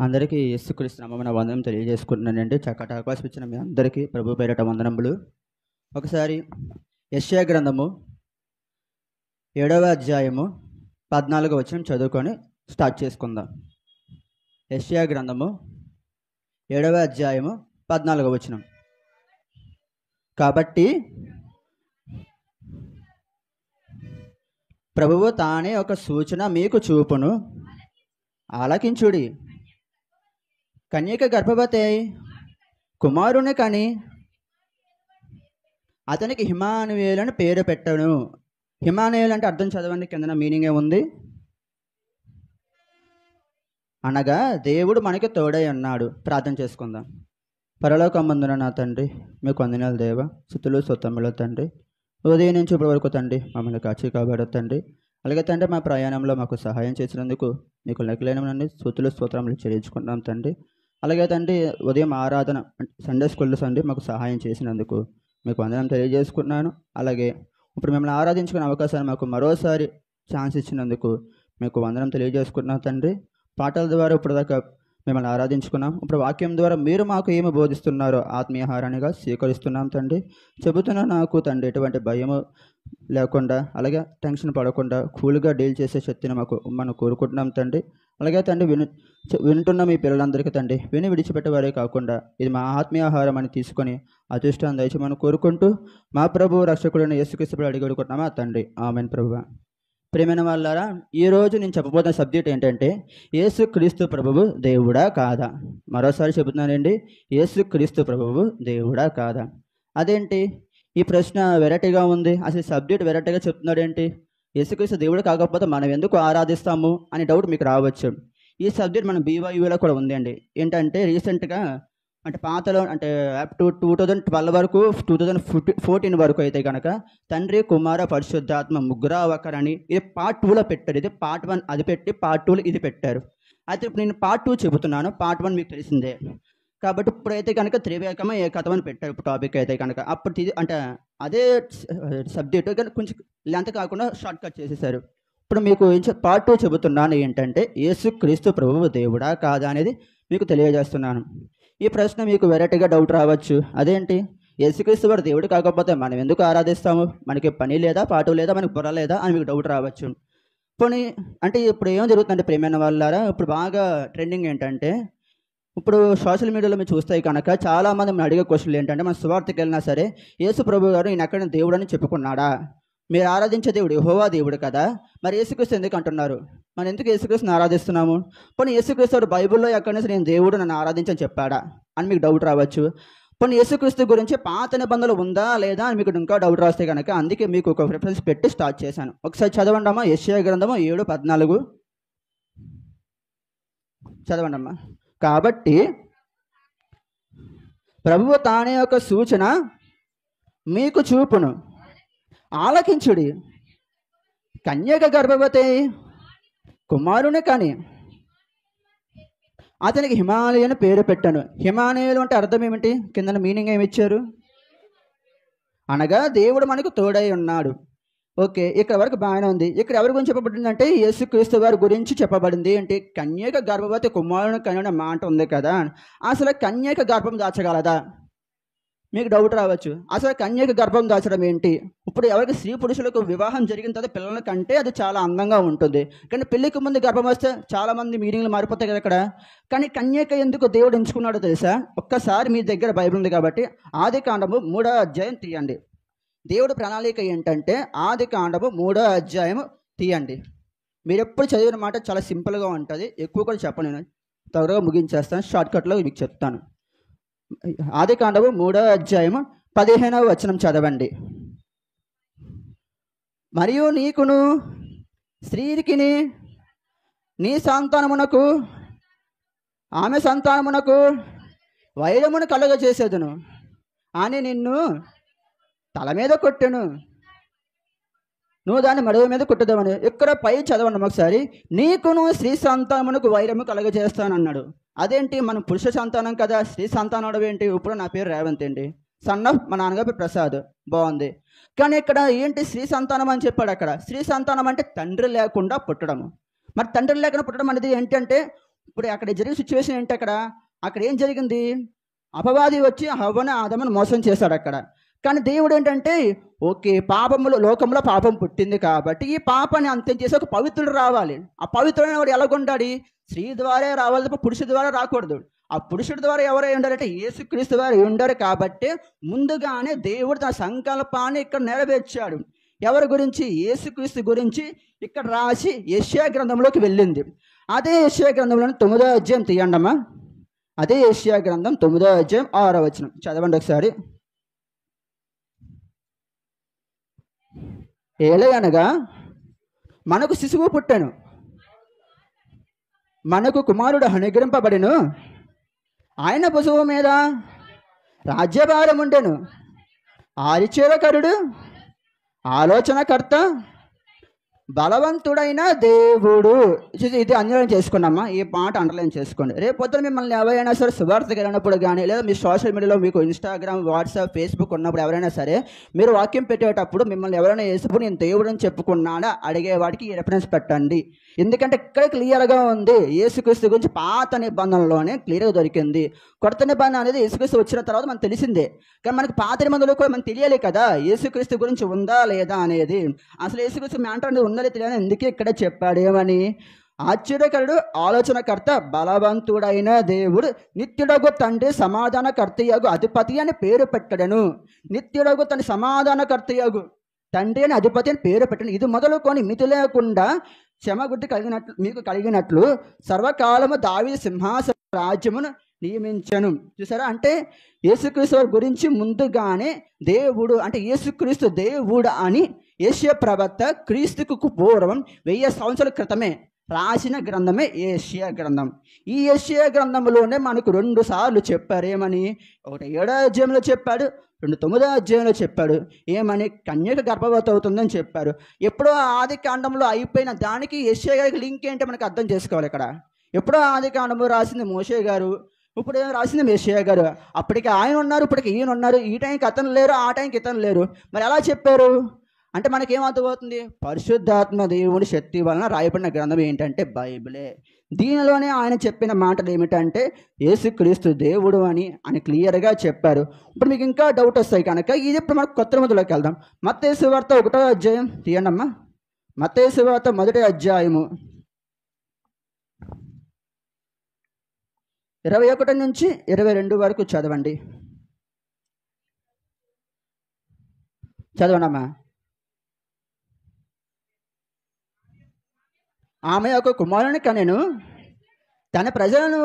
అందరికీ యేసుక్రీస్తు నామమున వందనం తెలియజేసుకుంటున్నానండి. చక్కటి అవకాశం ఇచ్చిన మీ అందరికీ ప్రభు పేరిట వందనములు. ఒకసారి యెషయా గ్రంథము 7వ అధ్యాయము 14వ వచనం చదువుకొని స్టార్ట్ చేసుకుందాం. యెషయా గ్రంథము 7వ అధ్యాయము 14వ వచనం. కాబట్టి ప్రభువు తానే ఒక సూచన మీకు చూపును, ఆలకించుడి. కన్యక గర్భవతి అయి కుమారుని కని అతనికి ఇమ్మానుయేలు అని పేరు పెట్టను. ఇమ్మానుయేలు అంటే అర్థం చదవండి, కింద మీనింగ్ ఏముంది అనగా దేవుడు మనకి తోడై ఉన్నాడు. ప్రార్థన చేసుకుందాం. పరలోకమందున నా తండ్రి, మీకు వందనాలు దేవ, స్తుతులు స్తోత్రములు తండ్రి. ఉదయం నుంచి ఇప్పటి వరకు తండ్రి మమ్మల్ని కాచి కాబడు తండ్రి. అలాగే తండ్రి మా ప్రయాణంలో మాకు సహాయం చేసినందుకు మీకు లెక్కలేనని స్తుతులు స్తోత్రములు చెల్లించుకుంటున్నాం తండ్రి. అలాగే తండ్రి ఉదయం ఆరాధన సండే స్కూల్లో తండ్రి మాకు సహాయం చేసినందుకు మీకు వందనం తెలియజేసుకున్నాను. అలాగే ఇప్పుడు మిమ్మల్ని ఆరాధించుకునే అవకాశాన్ని మాకు మరోసారి ఛాన్స్ ఇచ్చినందుకు మీకు వందనం తెలియజేసుకున్నాం తండ్రి. పాటల ద్వారా ఇప్పుడు దాకా మిమ్మల్ని ఆరాధించుకున్నాం. ఇప్పుడు వాక్యం ద్వారా మీరు మాకు ఏమి బోధిస్తున్నారో ఆత్మీయహారానిగా స్వీకరిస్తున్నాం తండ్రి. చెబుతున్నా నాకు తండ్రి ఎటువంటి భయము లేకుండా, అలాగే టెన్షన్ పడకుండా కూల్గా డీల్ చేసే శక్తిని మనం కోరుకుంటున్నాం తండ్రి. అలాగే తండ్రి వింటున్న మీ పిల్లలందరికీ తండ్రి విని విడిచిపెట్టేవారే కాకుండా ఇది మా ఆత్మీయాహారం అని తీసుకొని అదృష్టాన్ని దయచేయమని కోరుకుంటూ మా ప్రభు రక్షకుడైన యేసుక్రీస్తు అడిగి అడుగుతున్నామా తండ్రి. ఆమెన్. ప్రభువా, ప్రియమైన వాళ్ళారా, ఈరోజు నేను చెప్పబోతున్న సబ్జెక్ట్ ఏంటంటే యేసుక్రీస్తు ప్రభువు దేవుడా కాదా. మరోసారి చెబుతున్నానండి, యేసుక్రీస్తు ప్రభువు దేవుడా కాదా. అదేంటి ఈ ప్రశ్న వెరైటీగా ఉంది, అసలు సబ్జెక్ట్ వెరైటీగా చెప్తున్నాడు ఏంటి, యేసుక్రీస్తు దేవుడు కాకపోతే మనం ఎందుకు ఆరాధిస్తాము అని డౌట్ మీకు రావచ్చు. ఈ సబ్జెక్ట్ మన BYUలో కూడా ఉంది అండి. ఏంటంటే రీసెంట్గా అంటే పాతలో అంటే అప్ టు 2012 వరకు 2014 వరకు అయితే కనుక తండ్రి కుమార పరిశుద్ధాత్మ ముగ్గురా ఒకరని ఇది పార్ట్ 2లో పెట్టారు. ఇది పార్ట్ 1 అది పెట్టి పార్ట్ 2లో ఇది పెట్టారు. అయితే ఇప్పుడు నేను పార్ట్ 2 చెబుతున్నాను. పార్ట్ 1 మీకు తెలిసిందే కాబట్టి ఇప్పుడైతే కనుక త్రివేకమ ఏకత్వం అని పెట్టారు. ఇప్పుడు టాపిక్ అయితే కనుక అప్పుడు అంటే అదే సబ్జెక్ట్ కానీ కొంచెం లెంత్ కాకుండా షార్ట్ కట్ చేసేసారు. ఇప్పుడు మీకు పార్ట్ 2 చెబుతున్నాను. ఏంటంటే యేసుక్రీస్తు ప్రభువు దేవుడా కాదా అనేది మీకు తెలియజేస్తున్నాను. ఈ ప్రశ్న మీకు వెరైటీగా డౌట్ రావచ్చు. అదేంటి యేసుక్రీస్తు వారు దేవుడు కాకపోతే మనం ఎందుకు ఆరాధిస్తాము, మనకి పని లేదా పాటు లేదా మనకి బుర్ర లేదా అని మీకు డౌట్ రావచ్చు. పోనీ అంటే ఇప్పుడు ఏం జరుగుతుందంటే ప్రియమైన వాళ్ళారా, ఇప్పుడు బాగా ట్రెండింగ్ ఏంటంటే ఇప్పుడు సోషల్ మీడియాలో మీరు చూస్తే కనుక చాలామంది మనం అడిగే క్వశ్చన్లు ఏంటంటే మన సువార్తకి వెళ్ళినా సరే యేసు ప్రభు గారు ఈయన ఎక్కడ దేవుడు అని చెప్పుకున్నాడా, మీరు ఆరాధించే దేవుడు యెహోవా దేవుడు కదా, మరి యేసుక్రీస్తు ఎందుకు అంటున్నారు, మనం ఎందుకు యేసుక్రీస్తుని ఆరాధిస్తున్నాము, పోనీ యేసుక్రీస్తు బైబిల్లో ఎక్కడి నుంచి నేను దేవుడు నన్ను ఆరాధించని చెప్పాడా అని మీకు డౌట్ రావచ్చు. పోనీ యేసుక్రీస్తు గురించి పాత నిబంధనలు ఉందా లేదా అని మీకు ఇంకా డౌట్ రాస్తే కనుక అందుకే మీకు ఒక రిఫరెన్స్ పెట్టి స్టార్ట్ చేశాను. ఒకసారి చదవండమ్మా. యెషయా గ్రంథము 7:14 చదవండమ్మా. కాబట్టి ప్రభువు తానే ఒక సూచన మీకు చూపును, ఆలకించుడి. కన్యక గర్భవతి కుమారుని కని అతనికి హిమాలయ అని పేరు పెట్టాను. హిమాలయాలు అంటే అర్థం ఏమిటి, కింద మీనింగ్ ఏమి ఇచ్చారు అనగా దేవుడు మనకు తోడై ఉన్నాడు. ఓకే, ఇక్కడ వరకు బాగానే ఉంది. ఇక్కడ ఎవరి గురించి చెప్పబడిందంటే యేసుక్రీస్తు వారి గురించి చెప్పబడింది. ఏంటి, కన్యక గర్భవతి కుమారుని కని అనే మాట ఉంది కదా, అసలు కన్యక గర్భం దాచగలదా మీకు డౌట్ రావచ్చు. అసలు కన్యక గర్భం దాచడం ఏంటి, ఇప్పుడు ఎవరికి స్త్రీ పురుషులకు వివాహం జరిగిన తర్వాత పిల్లల కంటే అది చాలా అందంగా ఉంటుంది. కానీ పెళ్లికి ముందు గర్భం వస్తే చాలామంది మీనింగ్లు మారిపోతాయి కదా అక్కడ. కానీ కన్యక ఎందుకు దేవుడు ఎంచుకున్నాడో తెలుసా, ఒక్కసారి మీ దగ్గర బైబిల్ ఉంది కాబట్టి ఆదికాండము 3వ అధ్యాయం తీయండి. దేవుడు ప్రణాళిక ఏంటంటే ఆదికాండము 3వ అధ్యాయం తీయండి. మీరు ఎప్పుడు చదివిన మాట చాలా సింపుల్గా ఉంటుంది, ఎక్కువ కూడా చెప్పను, నేను త్వరగా ముగించేస్తాను, షార్ట్కట్లో మీకు చెప్తాను. ఆదికాండము 3వ అధ్యాయం 15వ వచనం చదవండి. మరియు నీకును స్త్రీకిని నీ సంతానమునకు ఆమె సంతానమునకు వైరమును కలుగజేసేదును అని నిన్ను తల మీద కొట్టెను, నువ్వు దాన్ని మడవ మీద కొట్టుదామని. ఇక్కడ పై చదవండి ఒకసారి. నీకును స్త్రీ సంతానమునకు వైరము కలుగజేస్తానన్నాడు. అదేంటి, మనం పురుష సంతానం కదా, స్త్రీ సంతానం ఏంటి, ఇప్పుడు నా పేరు రేవంత్ అండి, సన్ ఆఫ్ మా నాన్నగారి పేరు ప్రసాద్, బాగుంది. కానీ ఇక్కడ ఏంటి స్త్రీ సంతానం అని చెప్పాడు. అక్కడ స్త్రీ సంతానం అంటే తండ్రి లేకుండా పుట్టడము. మరి తండ్రి లేకుండా పుట్టడం అనేది ఏంటంటే ఇప్పుడు అక్కడ జరిగిన సిచ్యువేషన్ ఏంటి? అక్కడ ఏం జరిగింది? అపవాది వచ్చి హవ్వను ఆదమును మోసం చేశాడు అక్కడ. కానీ దేవుడు ఏంటంటే, ఓకే, లోకంలో పాపం పుట్టింది కాబట్టి ఈ పాపాన్ని అంతం చేసి ఒక పవిత్రుడు రావాలి. ఆ పవిత్రుడైన వాడు ఎలాగుండాలి? స్త్రీ ద్వారా రావాలి తప్ప పురుషుడి ద్వారా రాకూడదు. ఆ పురుషుడి ద్వారా ఎవరై ఉండాలంటే యేసుక్రీస్తు వారు ఉండారు. కాబట్టి ముందుగానే దేవుడు తన సంకల్పాన్ని ఇక్కడ నెరవేర్చాడు. ఎవరి గురించి? యేసుక్రీస్తు గురించి ఇక్కడ రాసి యెషయా గ్రంథంలోకి వెళ్ళింది. అదే యెషయా గ్రంథంలోని 9వ అధ్యాయం తీయండమ్మా. అదే యెషయా గ్రంథం 9వ అధ్యాయం 6వ వచనం చదవండి ఒకసారి. ఏలయనగా మనకు శిశువు పుట్టెను, మనకు కుమారుడు అనుగ్రహింపబడెను, ఆయన భుజము మీద రాజ్యభారం ఉండెను, ఆశ్చర్యకరుడు, ఆలోచనకర్త, బలవంతుడైన దేవుడు. ఇది అండర్లైన్ చేసుకున్నామా? ఈ పాట అండర్లైన్ చేసుకోండి. రేపు పొద్దున మిమ్మల్ని ఎవరైనా సరే సువార్తకి వెళ్ళినప్పుడు కానీ, లేదా మీ సోషల్ మీడియాలో మీకు ఇన్స్టాగ్రామ్, వాట్సాప్, ఫేస్బుక్ ఉన్నప్పుడు ఎవరైనా సరే మీరు వాక్యం పెట్టేటప్పుడు మిమ్మల్ని ఎవరైనా వేసినప్పుడు నేను దేవుడని చెప్పుకున్నాడా అడిగేవాడికి ఈ రెఫరెన్స్ పెట్టండి. ఎందుకంటే ఇక్కడ క్లియర్గా ఉంది. యేసుక్రీస్తు గురించి పాత నిబంధనలోనే క్లియర్గా దొరికింది. కొత్త నిబంధన అనేది యేసుక్రీస్తు వచ్చిన తర్వాత మనకు తెలిసిందే. కానీ మనకి పాత నిబంధనలో కూడా మనకు తెలియాలి కదా యేసుక్రీస్తు గురించి ఉందా లేదా అనేది. అసలు యేసుక్రీస్తు మ్యాటర్ అనేది ఉందా తెలియని ఎందుకే ఇక్కడ చెప్పాడు ఏమని? ఆశ్చర్యకరుడు, ఆలోచనకర్త, బలవంతుడైన దేవుడు, నిత్యుడగు తండ్రి, సమాధానకర్తయగు అధిపతి అని పేరు పెట్టడను. నిత్యుడగు తండ్రి, సమాధానకర్తయగు తండ్రి అని అధిపతి అని పేరు పెట్టండి. ఇది మొదలుకొని మితి లేకుండా క్షమగుడ్డి మీకు కలిగినట్లు సర్వకాలము దావీదు సింహాసన రాజ్యమును నియమించను. చూసారా? అంటే యేసుక్రీస్తు వారి గురించి ముందుగానే దేవుడు, అంటే యేసుక్రీస్తు దేవుడు అని యెషయా ప్రవక్త క్రీస్తుకు పూర్వం 1000 సంవత్సరాల క్రితమే రాసిన గ్రంథమే యెషయా గ్రంథం. ఈ యెషయా గ్రంథంలోనే మనకు 2 సార్లు చెప్పారు. ఏమని? ఒకటి 7వ అధ్యాయంలో చెప్పాడు, 2 9వ అధ్యాయంలో చెప్పాడు. ఏమని? కన్యక గర్భవతి అవుతుందని చెప్పారు. ఎప్పుడో ఆది కాండంలో అయిపోయిన దానికి యెషయా గారికి లింక్ ఏంటో మనకు అర్థం చేసుకోవాలి. ఇక్కడ ఎప్పుడో ఆది కాండంలో రాసింది మోషే గారు, ఇప్పుడు రాసింది యెషయా గారు. అప్పటికి ఆయన ఉన్నారు, ఇప్పటికి ఈయన ఉన్నారు. ఈ టైంకి అతను లేరు, ఆ టైంకి ఇతను లేరు. మరి ఎలా చెప్పారు అంటే మనకేమర్థమవుతుంది? పరిశుద్ధాత్మ దేవుని శక్తి వలన రాయబడిన గ్రంథం ఏంటంటే బైబిలే. దీనిలోనే ఆయన చెప్పిన మాటలు ఏమిటంటే యేసుక్రీస్తు దేవుడు అని క్లియర్గా చెప్పారు. ఇప్పుడు మీకు ఇంకా డౌట్ వస్తాయి కనుక ఇది ఇప్పుడు మనకు కొత్త నిబంధనలోకి వెళ్దాం. మత్తయి సువార్త 1వ అధ్యాయం తీయండమ్మా. మత్తయి సువార్త 1వ అధ్యాయము 21 నుంచి 22 వరకు చదవండి. చదవండమ్మా. ఆమె ఒక కుమారుని కనెను, తన ప్రజలను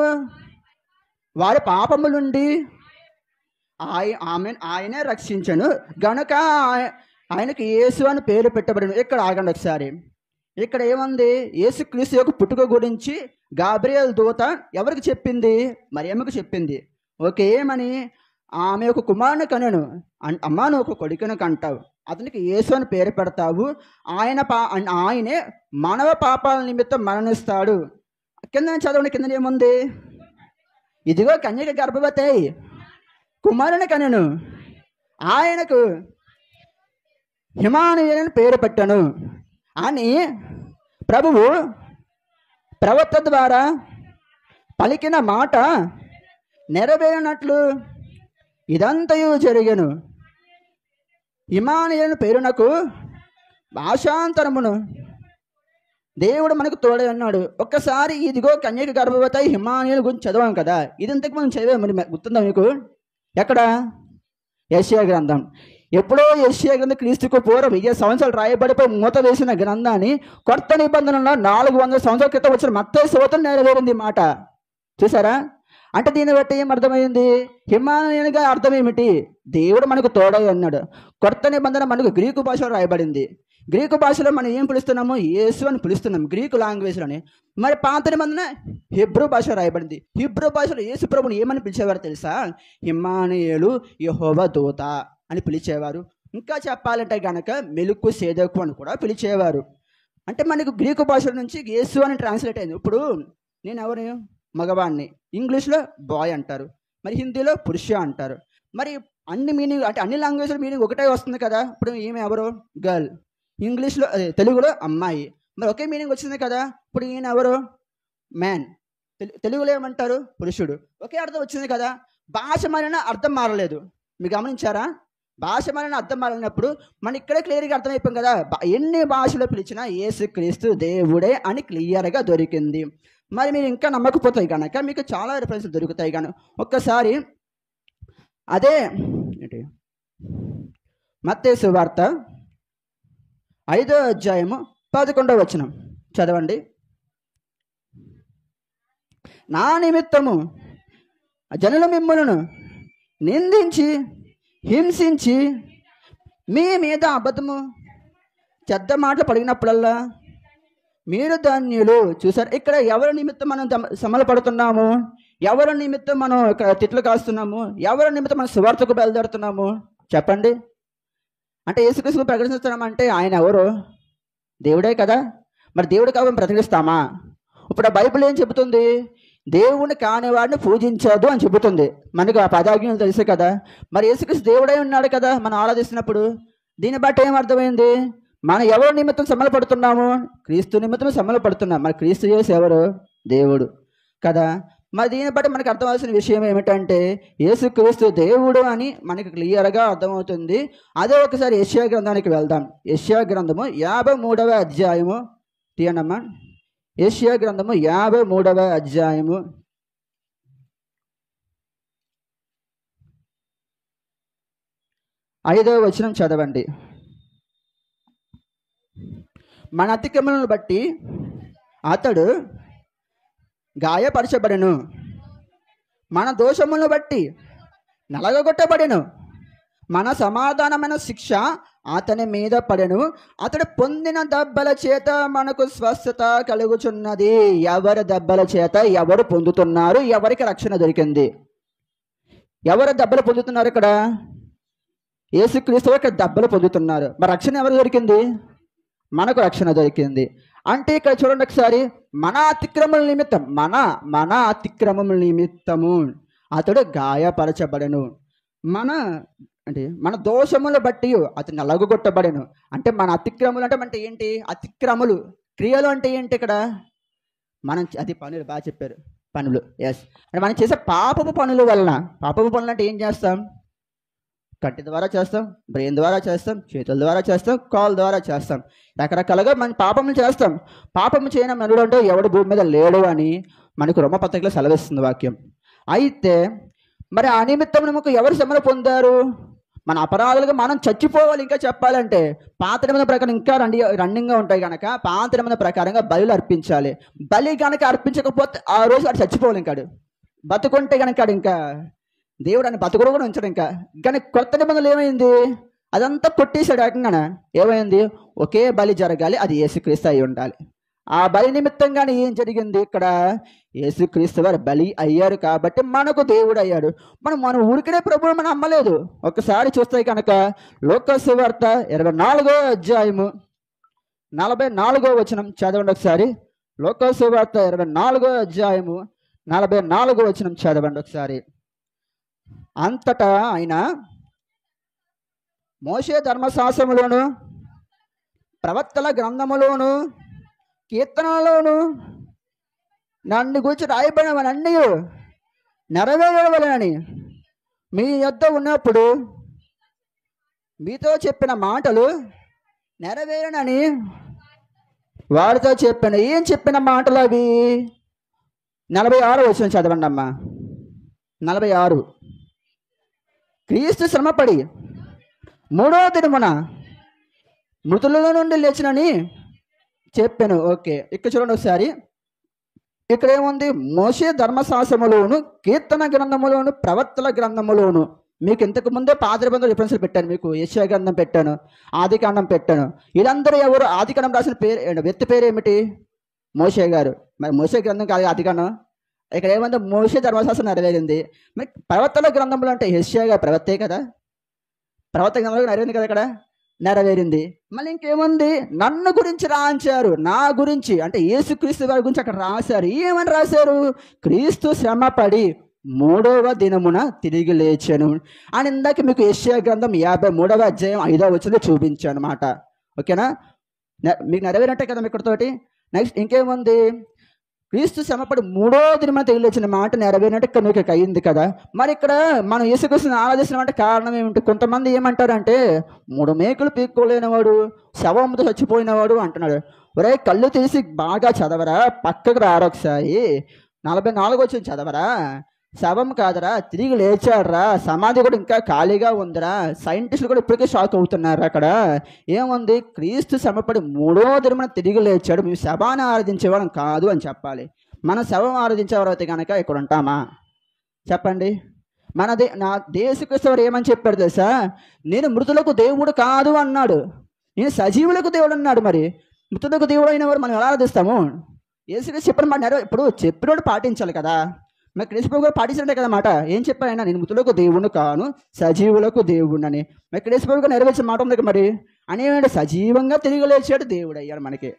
వారి పాపము నుండి ఆయనే రక్షించను గనుక ఆయనకి యేసు అని పేరు పెట్టబడిన. ఇక్కడ ఆగండి ఒకసారి. ఇక్కడ ఏముంది? యేసుక్రీస్తు యొక్క పుట్టుక గురించి గాబ్రియల్ దూత ఎవరికి చెప్పింది? మరియమ్మకు చెప్పింది. ఓకే, ఏమని? ఆమె ఒక కుమారుని కనెను, అమ్మా నువ్వు ఒక కొడుకును కంటావు, అతనికి యేసు అని పేరు పెడతావు, ఆయనే మానవ పాపాల నిమిత్తం మరణిస్తాడు. కింద చదవండి, కింద ఏముంది? ఇదిగో కన్యక గర్భవతి కుమారుని కనెను, ఆయనకు ఇమ్మానుయేలు పేరు పెట్టను అని ప్రభువు ప్రవక్త ద్వారా పలికిన మాట నెరవేరినట్లు ఇదంతయు జరిగెను. ఇమ్మానుయేలు పేరునకు భాషాంతరమును దేవుడు మనకు తోడై ఉన్నాడు. ఒక్కసారి ఇదిగో కన్యక గర్భవతి ఇమ్మానుయేలు గురించి చదవాం కదా, ఇది ఇంతకు మనం చదివాం. మరి గుర్తుందా మీకు? ఎక్కడ? యెషయా గ్రంథం. ఎప్పుడో యెషయా గ్రంథం క్రీస్తుకు పూర్వం 1000 సంవత్సరాలు రాయబడిపోయి మూత వేసిన గ్రంథాన్ని కొత్త నిబంధనలో 400 సంవత్సరాల క్రితం వచ్చిన మత్తయి సువార్తలో నెరవేరింది మాట. చూసారా? అంటే దీన్ని బట్టి ఏం అర్థమైంది? ఇమ్మానుయేలుగా అర్థం ఏమిటి? దేవుడు మనకు తోడై ఉన్నాడు. కొత్త నిబంధన మనకు గ్రీకు భాషలో రాయబడింది. గ్రీకు భాషలో మనం ఏం పిలుస్తున్నాము? యేసు అని పిలుస్తున్నాం, గ్రీకు లాంగ్వేజ్లోనే. మరి పాత నిబంధన హెబ్రూ భాష రాయబడింది. హెబ్రూ భాషలో యేసు ప్రభుని ఏమని పిలిచేవారు తెలుసా? ఇమ్మానుయేలు, యెహోవా దూత అని పిలిచేవారు. ఇంకా చెప్పాలంటే కనుక మెలుకు సేదకు అని కూడా పిలిచేవారు. అంటే మనకు గ్రీకు భాష నుంచి యేసు అని ట్రాన్స్లేట్ అయింది. ఇప్పుడు నేను ఎవరు? మగవాడిని. ఇంగ్లీష్లో బాయ్ అంటారు, మరి హిందీలో పురుష అంటారు. మరి అన్ని మీనింగ్ అంటే అన్ని లాంగ్వేజ్లో మీనింగ్ ఒకటే వస్తుంది కదా. ఇప్పుడు ఈమె ఎవరు? గర్ల్. ఇంగ్లీష్లో తెలుగులో అమ్మాయి. మరి ఒకే మీనింగ్ వచ్చింది కదా. ఇప్పుడు ఈయన ఎవరు? మ్యాన్. తెలుగులో ఏమంటారు? పురుషుడు. ఒకే అర్థం వచ్చింది కదా. భాష మారిన అర్థం మారలేదు. మీరు గమనించారా? భాష మారిన అర్థం మారినప్పుడు మన ఇక్కడే క్లియర్గా అర్థమైపోయింది కదా. ఎన్ని భాషలో పిలిచినా యేసుక్రీస్తు దేవుడే అని క్లియర్గా దొరికింది. మరి మీరు ఇంకా నమ్మకపోతాయి కనుక మీకు చాలా రిఫరెన్స్లు దొరుకుతాయి. కానీ ఒక్కసారి అదే ఏంటి మత్తయి సువార్త 5వ అధ్యాయము 11వ వచనం చదవండి. నా నిమిత్తము జనులు మిమ్ములను నిందించి హింసించి మీ మీద అబద్ధము చెడ్డ మాటలు పడినప్పుడల్లా మీరు ధన్యులు. చూసారు, ఇక్కడ ఎవరి నిమిత్తం మనం శ్రమలు పడుతున్నాము? ఎవరి నిమిత్తం మనం ఇక్కడ తిట్లు కాస్తున్నాము? ఎవరి నిమిత్తం మనం సువార్తకు బయలుదేరుతున్నాము? చెప్పండి. అంటే యేసుక్రీస్తు ప్రకటిస్తున్నామంటే ఆయన ఎవరు? దేవుడే కదా. మరి దేవుడు కాబట్టి ప్రకటిస్తామా? ఇప్పుడు ఆ బైబిల్ ఏం చెబుతుంది? దేవుని కానివాడిని పూజించదు అని చెబుతుంది. మనకు ఆ పదాజ్ఞలు తెలుసు కదా. మరి యేసుక్రీస్తు దేవుడై ఉన్నాడు కదా మనం ఆరాధిస్తున్నప్పుడు. దీన్ని బట్టి ఏం అర్థమైంది? మనం ఎవరి నిమిత్తం శ్రమలు పడుతున్నాము? క్రీస్తు నిమిత్తం శ్రమలు పడుతున్నాం. మరి క్రీస్తు యేసు ఎవరు? దేవుడు కదా. మరి దీన్ని బట్టి మనకు అర్థమవలసిన విషయం ఏమిటంటే యేసుక్రీస్తు దేవుడు అని మనకు క్లియర్గా అర్థమవుతుంది. అదే ఒకసారి యెషయా గ్రంథానికి వెళ్దాం. యెషయా గ్రంథము 53వ అధ్యాయము తీయండమ్మా. యెషయా గ్రంథము 53వ అధ్యాయము 5వ వచనం చదవండి. మన అతిక్రమలను బట్టి అతడు గాయపరచబడెను, మన దోషములను బట్టి నలగొట్టబడెను, మన సమాధానమైన శిక్ష అతని మీద పడెను, అతడు పొందిన దెబ్బల చేత మనకు స్వస్థత కలుగుచున్నది. ఎవరి దెబ్బల చేత ఎవరు పొందుతున్నారు? ఎవరికి రక్షణ దొరికింది? ఎవరు దెబ్బలు పొందుతున్నారు? ఇక్కడ యేసుక్రీస్తు ఇక్కడ దెబ్బలు పొందుతున్నారు. మరి రక్షణ ఎవరు దొరికింది? మనకు రక్షణ దొరికింది. అంటే ఇక్కడ చూడండి ఒకసారి, మన అతిక్రమముల నిమిత్తం మన అతిక్రమముల నిమిత్తము అతడు గాయపరచబడెను, మన దోషములు బట్టి అతను నలగొట్టబడెను. అంటే మన అతిక్రములు అంటే ఏంటి? అతిక్రములు క్రియలు అంటే ఏంటి? ఇక్కడ మనం అది పనులు, బాగా చెప్పారు, పనులు. ఎస్, అంటే మనం చేసే పాపపు పనుల వలన. పాపపు పనులు అంటే ఏం చేస్తాం? కంటి ద్వారా చేస్తాం, బ్రెయిన్ ద్వారా చేస్తాం, చేతుల ద్వారా చేస్తాం, కాల్ ద్వారా చేస్తాం. రకరకాలుగా మనం పాపములు చేస్తాం. పాపము చేయని మనుడు అంటే ఎవడు భూమి మీద లేడు అని మనకు రోమపత్రికలో సెలవిస్తుంది వాక్యం. అయితే మరి ఆ నిమిత్తం మనకు ఎవరు శ్రమలు పొందారు? మన అపరాధాలుగా మనం చచ్చిపోవాలి. ఇంకా చెప్పాలంటే పాత నిబంధన ప్రకారం ఇంకా రన్నింగ్గా ఉంటాయి కనుక పాత నిబంధన ప్రకారంగా బలులు అర్పించాలి. బలి కనుక అర్పించకపోతే ఆ రోజు వాడు చచ్చిపోవాలి. ఇంకాడు బతుకుంటే కనుక ఇంకా దేవుడు అని బతుకుడు కూడా ఉంచాడు. ఇంకా కానీ కొత్త నిబంధనలు ఏమైంది? అదంతా కొట్టేశాడు. ఏకంగా ఏమైంది? ఒకే బలి జరగాలి, అది యేసుక్రీస్తు అయి ఉండాలి. ఆ బలి నిమిత్తంగానే ఏం జరిగింది? ఇక్కడ యేసుక్రీస్తు వారు బలి అయ్యారు కాబట్టి మనకు దేవుడు అయ్యాడు. మన ఊరికనే ప్రభువు మనం అమ్మలేదు. ఒకసారి చూస్తే కనుక లోక సువార్త 24వ అధ్యాయము 44వ వచనం చదవండి ఒకసారి. లోక సువార్త 24వ అధ్యాయము 44వ వచనం చదవండి ఒకసారి. అంతటా ఆయన మోషే ధర్మశాస్త్రములోను ప్రవక్తల గ్రంథములోను కీర్తనలోను నన్ను గురించి రాయబడినవన్నీ నెరవేరవలెనని మీ యొద్ద ఉన్నప్పుడు మీతో చెప్పిన మాటలు నెరవేరనని వారితో చెప్పాను. ఏం చెప్పిన మాటలు అవి? 46వ వచనం చదవండి అమ్మా. 46. క్రీస్తు శ్రమపడి 3వ దినమున మృతులలో నుండి లేచినని చెప్పాను. ఓకే, ఇక్కడ చూడండి ఒకసారి. ఇక్కడ ఏముంది? మోషే ధర్మశాస్త్రములోను కీర్తన గ్రంథములోను ప్రవక్తల గ్రంథములోను. మీకు ఇంతకు ముందే పాత నిబంధనలు రిఫరెన్స్లు పెట్టాను. మీకు యెషయా గ్రంథం పెట్టాను, ఆదికాండం పెట్టాను. వీళ్ళందరూ ఎవరు? ఆదికాండం రాసిన పేరు, వ్యక్తి పేరు ఏమిటి? మోషే గారు. మరి మోషే గ్రంథం కాదు ఆదికాండం. ఇక్కడ ఏమంటే మోషే ధర్మశాస్త్రం నెరవేరింది. మరి ప్రవక్తల గ్రంథములు అంటే యెషయా గారు ప్రవక్తే కదా. ప్రవక్త గ్రంథంలో నెరవేరింది కదా, ఇక్కడ నెరవేరింది. మళ్ళీ ఇంకేముంది? నన్ను గురించి రాయించారు. నా గురించి అంటే యేసుక్రీస్తు వారి గురించి అక్కడ రాశారు. ఏమని రాశారు? క్రీస్తు శ్రమపడి 3వ దినమున తిరిగి లేచాను అని ఇందాక మీకు యెషయా గ్రంథం 53వ అధ్యాయం 5వ వచనంలో చూపించాను అన్నమాట. ఓకేనా? మీకు నెరవేరంటే కదా ఇక్కడతోటి. నెక్స్ట్ ఇంకేముంది? క్రీస్తు శ్రమపడి మూడో దినమున తెగిలేచిన మాట నెరవేరినట్టు ఇక్కడ మీకు అయింది కదా. మరి ఇక్కడ మనం యేసుక్రీస్తుని ఆరాధిస్తున్నామంటే కారణం ఏమిటి? కొంతమంది ఏమంటారంటే 3 మేకులు పీక్కోలేనివాడు, శవంతో చచ్చిపోయినవాడు అంటున్నాడు. ఒరే, కళ్ళు తీసి బాగా చదవరా, పక్కకు రారా ఒకసారి. 44 వచ్చిన చదవరా. శవం కాదరా, తిరిగి లేచాడరా, సమాధి కూడా ఇంకా ఖాళీగా ఉందిరా. సైంటిస్టులు కూడా ఇప్పటికే షాక్ అవుతున్నారు. అక్కడ ఏముంది? క్రీస్తు శ్రమపడి మూడో దినమున తిరిగి లేచాడు, మేము శవాన్ని ఆరాధించేవాళ్ళం కాదు అని చెప్పాలి. మనం శవం ఆరాధించేవారైతే కనుక ఇక్కడ ఉంటామా? చెప్పండి. నా యేసుక్రీస్తు వారు ఏమని చెప్పాడు తెలుసా? నేను మృతులకు దేవుడు కాదు అన్నాడు, నేను సజీవులకు దేవుడు అన్నాడు. మరి మృతులకు దేవుడు అయిన వారు మనం ఎలా ఆరాధిస్తాము? యేసుక్రీస్తు చెప్పిన మాట ఇప్పుడు చెప్పినోడు పాటించాలి కదా. మరి క్రీస్తు గారు పాటించండి కదా మాట. ఏం చెప్పారు ఆయన? నేను మృతులకు దేవుడు కాను, సజీవులకు దేవుడని. మరి క్రీస్తు గారు నెరవేర్చిన మాట ఉంది మరి. అనేవాడు సజీవంగా తిరిగి లేచాడు, దేవుడు అయ్యాడు మనకి.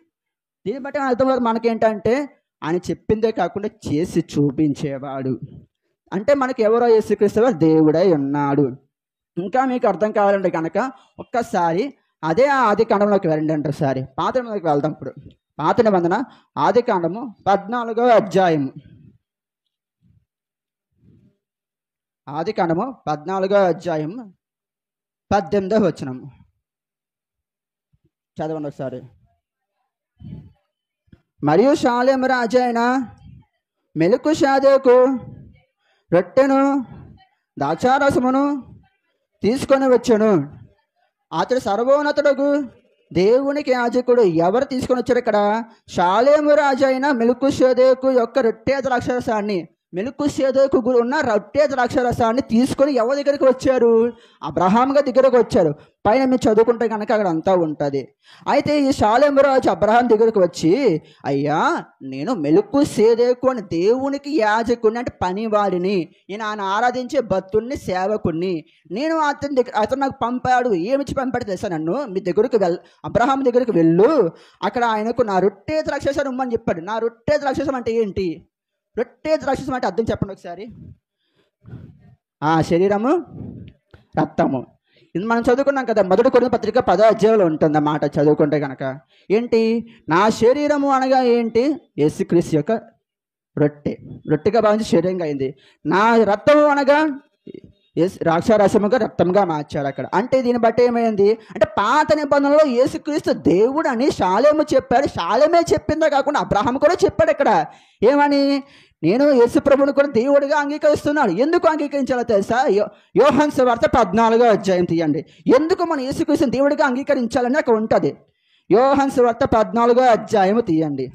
దీన్ని బట్టి అర్థం కాదు మనకేంటంటే ఆయన చెప్పిందే కాకుండా చేసి చూపించేవాడు. అంటే మనకి ఎవరో యేసుక్రీస్తు వారు దేవుడై ఉన్నాడు. ఇంకా మీకు అర్థం కావాలంటే కనుక ఒక్కసారి అదే ఆది కాండంలోకి వెళ్ళండి. అంటే ఒకసారి పాత నిబంధనలోకి వెళ్దాం. ఇప్పుడు పాత నిబంధన ఆది కాండము 14వ అధ్యాయము. ఆది కాండము 14వ అధ్యాయం 18వ వచనము చదవండి ఒకసారి. మరియు షాలేము రాజు అయిన మెలికీషెదెకు రొట్టెను ద్రాక్షారసమును తీసుకొని వచ్చాను. అతడు సర్వోన్నతుడగు దేవునికి యాజకుడు. ఎవరు తీసుకొని వచ్చారు ఇక్కడ? షాలేము రాజు అయిన మెలికీషెదెకు యొక్క రొట్టె ద్రాక్షారసాన్ని, మెలికీషెదెకు ఉన్న రొట్టె ద్రాక్షారసాన్ని తీసుకొని ఎవరి దగ్గరికి వచ్చారు? అబ్రహాం గారి దగ్గరకు వచ్చారు. పైన మీరు చదువుకుంటే కనుక అక్కడ అంతా ఉంటుంది. అయితే ఈ షాలేము రాజు అబ్రహాం దగ్గరకు వచ్చి, అయ్యా, నేను మెలికీషెదెకు అని దేవునికి యాజకుడిని, అంటే పనివాడిని, నేను ఆయన ఆరాధించే భక్తుడిని, సేవకుడిని. నేను అతను నాకు పంపాడు. ఏమిచ్చి పంపాడు తెలుసా? నన్ను మీ దగ్గరకు అబ్రహాం దగ్గరికి వెళ్ళు, అక్కడ ఆయనకు నా రొట్టె ద్రాక్షారసం ఇమ్మని చెప్పాడు. నా రొట్టె ద్రాక్షారసం అంటే ఏంటి? రొట్టె ద్రాక్షారసం అంటే అర్థం చెప్పండి ఒకసారి. శరీరము, రక్తము. ఇది మనం చదువుకున్నాం కదా, 1 కొరింథీ పత్రిక 10వ అధ్యాయంలో ఉంటుంది అన్నమాట. చదువుకుంటే కనుక ఏంటి? నా శరీరము అనగా ఏంటి? యేసుక్రీస్తు యొక్క రొట్టెగా భావించి శరీరంగా అయింది. నా రక్తము అనగా ద్రాక్షారసముగా రక్తంగా మార్చాడు అక్కడ. అంటే దీన్ని బట్టి ఏమైంది అంటే పాత నిబంధనలో యేసుక్రీస్తు దేవుడు అని షాలేము చెప్పాడు. షాలేమే చెప్పిందే కాకుండా అబ్రహాం కూడా చెప్పాడు ఇక్కడ. ఏమని? నేను యేసు ప్రభువుని కూడా దేవుడిగా అంగీకరిస్తున్నాడు. ఎందుకు అంగీకరించాలో తెలుసా? యోహాను సువార్త 14వ అధ్యాయం తీయండి. ఎందుకు మనం యేసుక్రీస్తుని దేవుడిగా అంగీకరించాలని అక్కడ ఉంటుంది. యోహాను సువార్త 14వ అధ్యాయం తీయండి.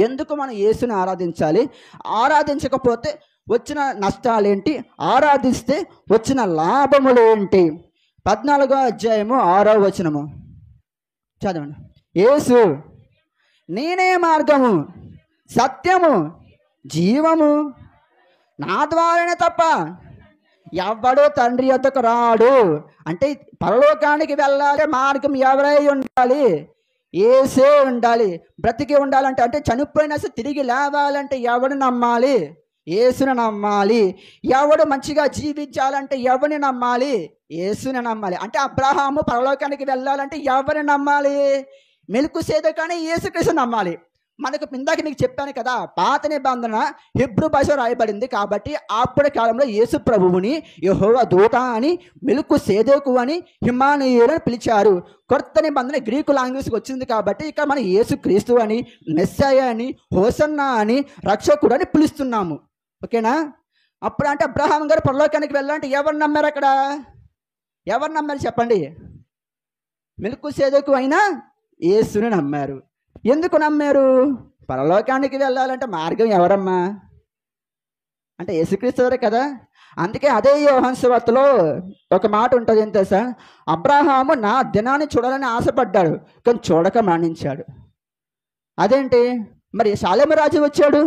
ఎందుకు మనం యేసుని ఆరాధించాలి? ఆరాధించకపోతే వచ్చిన నష్టాలేంటి? ఆరాధిస్తే వచ్చిన లాభములు ఏంటి? 14వ అధ్యాయము 6వ వచనము చదవండి. యేసు నేనే మార్గము, సత్యము, జీవము, నా ద్వారానే తప్ప ఎవడో తండ్రి యొద్దకు రాడు. అంటే పరలోకానికి వెళ్ళాలి మార్గం ఎవరై ఉండాలి? యేసే ఉండాలి. బ్రతికి ఉండాలంటే, అంటే చనిపోయినా సరే తిరిగి లేవాలంటే ఎవడు నమ్మాలి? యేసుని నమ్మాలి. ఎవడు మంచిగా జీవించాలంటే ఎవరిని నమ్మాలి? యేసుని నమ్మాలి. అంటే అబ్రహాము పరలోకానికి వెళ్ళాలంటే ఎవరిని నమ్మాలి? మెలికీషెదెకు అని యేసుక్రీస్తు నమ్మాలి. మనకు ఇందాక మీకు చెప్పాను కదా, పాత నిబంధన హెబ్రూ భాష రాయబడింది కాబట్టి అప్పటి కాలంలో యేసు ప్రభువుని యెహోవా దూత అని, మెలికీషెదెకు అని, ఇమ్మానుయేలు అని పిలిచారు. కొత్త నిబంధన గ్రీకు లాంగ్వేజ్కి వచ్చింది కాబట్టి ఇక్కడ మనం యేసుక్రీస్తు అని, మెస్సయ్య అని, హోసన్నా అని, రక్షకుడు అని పిలుస్తున్నాము. ఓకేనా? అప్పుడు అంటే అబ్రహాం గారు పరలోకానికి వెళ్ళాలంటే ఎవరు నమ్మారు? అక్కడ ఎవరు నమ్మారు చెప్పండి? మెలికీషెదెకు అయినా యేసుని నమ్మారు. ఎందుకు నమ్మారు? పరలోకానికి వెళ్ళాలంటే మార్గం ఎవరమ్మా అంటే యేసుక్రీస్తు వారే కదా. అందుకే అదే యోహాను సువార్తలో ఒక మాట ఉంటుంది, ఏం తెలుసా? అబ్రహాము నా దినాన్ని చూడాలని ఆశపడ్డాడు, కానీ చూడక మరణించాడు. అదేంటి? మరి షాలేము రాజు వచ్చాడు